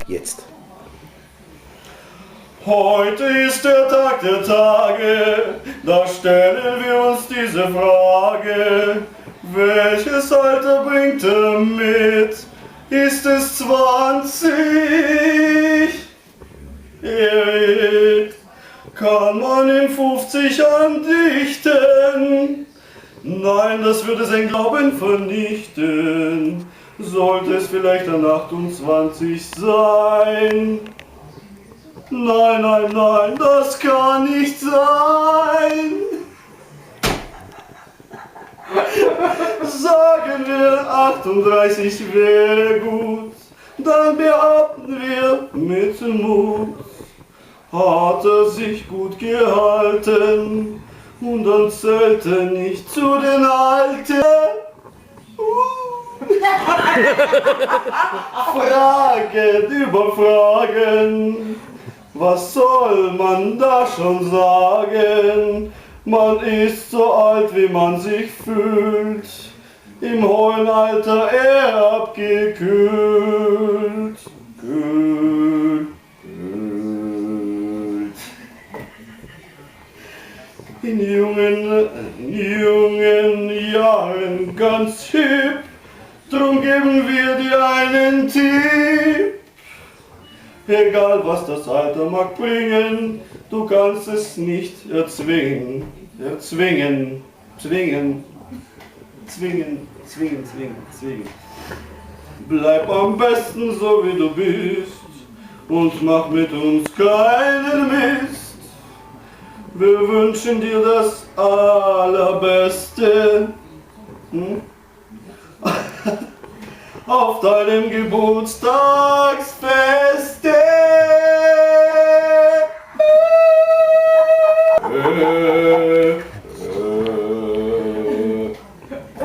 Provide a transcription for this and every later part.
Jetzt. Heute ist der Tag der Tage, da stellen wir uns diese Frage. Welches Alter bringt er mit? Ist es 20? Kann man in 50 andichten? Nein, das würde sein Glauben vernichten. Sollte es vielleicht an 28 sein? Nein, nein, nein, das kann nicht sein. Sagen wir 38 wäre gut, dann behaupten wir mit Mut. Hat er sich gut gehalten und dann zählt er nicht zu den Alten. Fragen über Fragen, was soll man da schon sagen? Man ist so alt, wie man sich fühlt, im hohen Alter abgekühlt. In jungen Jahren ganz hip, drum geben wir dir einen Tipp. Egal was das Alter mag bringen, du kannst es nicht erzwingen. Zwingen. Bleib am besten so wie du bist und mach mit uns keinen Mist. Wir wünschen dir das Allerbeste. Auf deinem Geburtstagsfeste.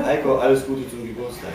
Heiko, alles Gute zum Geburtstag.